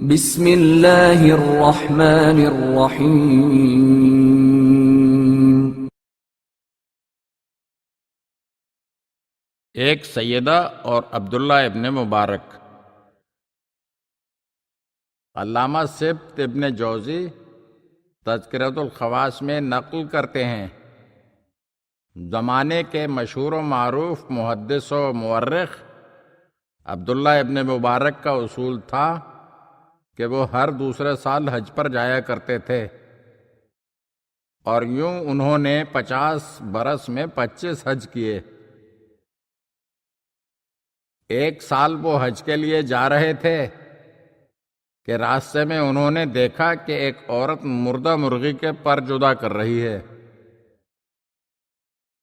بسم اللہ الرحمن الرحیم۔ ایک سیدہ اور عبداللہ ابن مبارک۔ علامہ سبت ابن جوزی تذکرۃ الخواص میں نقل کرتے ہیں، زمانے کے مشہور و معروف محدث و مورخ عبداللہ ابن مبارک کا اصول تھا کہ وہ ہر دوسرے سال حج پر جایا کرتے تھے، اور یوں انہوں نے 50 برس میں 25 حج کیے۔ ایک سال وہ حج کے لیے جا رہے تھے کہ راستے میں انہوں نے دیکھا کہ ایک عورت مردہ مرغی کے پر جدا کر رہی ہے۔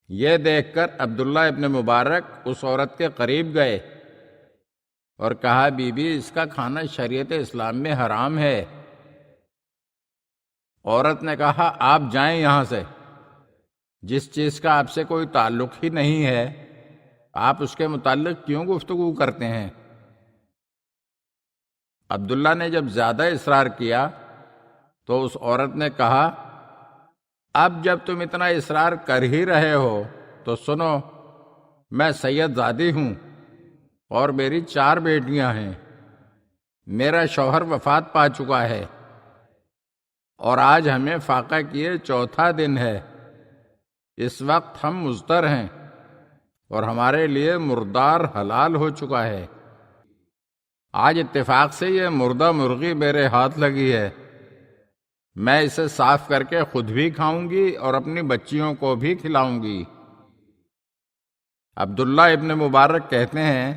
یہ دیکھ کر عبداللہ ابن مبارک اس عورت کے قریب گئے اور کہا، بی بی، اس کا کھانا شریعت اسلام میں حرام ہے۔ عورت نے کہا، آپ جائیں یہاں سے، جس چیز کا آپ سے کوئی تعلق ہی نہیں ہے آپ اس کے متعلق کیوں گفتگو کرتے ہیں؟ عبداللہ نے جب زیادہ اصرار کیا تو اس عورت نے کہا، اب جب تم اتنا اصرار کر ہی رہے ہو تو سنو، میں سید زادی ہوں اور میری 4 بیٹیاں ہیں۔ میرا شوہر وفات پا چکا ہے اور آج ہمیں فاقہ کیے 4تھا دن ہے۔ اس وقت ہم مضطر ہیں اور ہمارے لیے مردار حلال ہو چکا ہے۔ آج اتفاق سے یہ مردہ مرغی میرے ہاتھ لگی ہے، میں اسے صاف کر کے خود بھی کھاؤں گی اور اپنی بچیوں کو بھی کھلاؤں گی۔ عبداللہ ابن مبارک کہتے ہیں،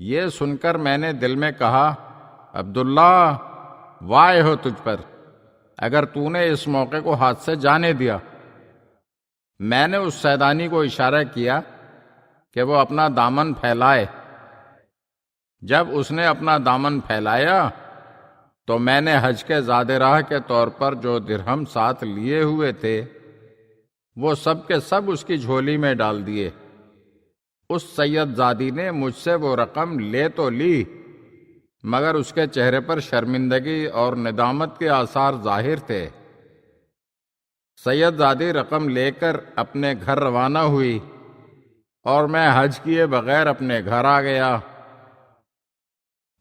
یہ سن کر میں نے دل میں کہا، عبداللہ، وائے ہو تجھ پر، اگر تو نے اس موقع کو ہاتھ سے جانے دیا۔ میں نے اس سیدانی کو اشارہ کیا کہ وہ اپنا دامن پھیلائے۔ جب اس نے اپنا دامن پھیلایا تو میں نے حج کے زاد راہ کے طور پر جو درہم ساتھ لیے ہوئے تھے وہ سب کے سب اس کی جھولی میں ڈال دیے۔ اس سید زادی نے مجھ سے وہ رقم لے تو لی، مگر اس کے چہرے پر شرمندگی اور ندامت کے آثار ظاہر تھے۔ سید زادی رقم لے کر اپنے گھر روانہ ہوئی اور میں حج کیے بغیر اپنے گھر آ گیا،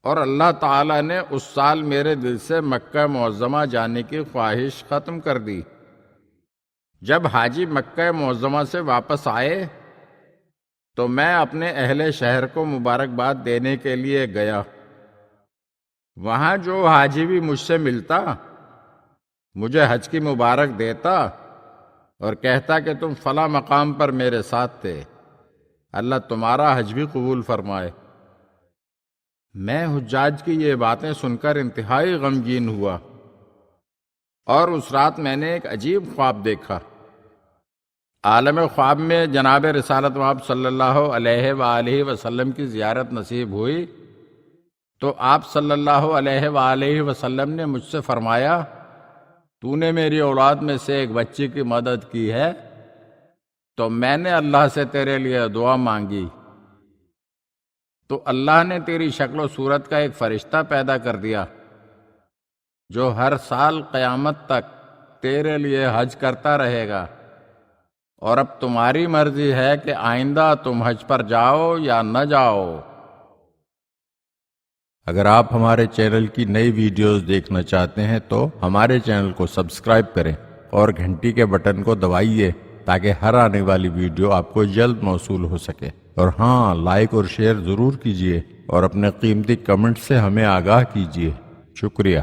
اور اللہ تعالیٰ نے اس سال میرے دل سے مکہ معظمہ جانے کی خواہش ختم کر دی۔ جب حاجی مکہ معظمہ سے واپس آئے تو میں اپنے اہل شہر کو مبارکباد دینے کے لیے گیا۔ وہاں جو حاجی بھی مجھ سے ملتا مجھے حج کی مبارک دیتا اور کہتا کہ تم فلاں مقام پر میرے ساتھ تھے، اللہ تمہارا حج بھی قبول فرمائے۔ میں حجاج کی یہ باتیں سن کر انتہائی غمگین ہوا، اور اس رات میں نے ایک عجیب خواب دیکھا۔ عالم خواب میں جناب رسالت مآب صلی اللہ علیہ وآلہ وسلم کی زیارت نصیب ہوئی تو آپ صلی اللہ علیہ وآلہ وسلم نے مجھ سے فرمایا، تو نے میری اولاد میں سے ایک بچی کی مدد کی ہے تو میں نے اللہ سے تیرے لیے دعا مانگی، تو اللہ نے تیری شکل و صورت کا ایک فرشتہ پیدا کر دیا جو ہر سال قیامت تک تیرے لیے حج کرتا رہے گا، اور اب تمہاری مرضی ہے کہ آئندہ تم حج پر جاؤ یا نہ جاؤ۔ اگر آپ ہمارے چینل کی نئی ویڈیوز دیکھنا چاہتے ہیں تو ہمارے چینل کو سبسکرائب کریں اور گھنٹی کے بٹن کو دبائیے تاکہ ہر آنے والی ویڈیو آپ کو جلد موصول ہو سکے، اور ہاں، لائک اور شیئر ضرور کیجیے اور اپنے قیمتی کمنٹ سے ہمیں آگاہ کیجیے۔ شکریہ۔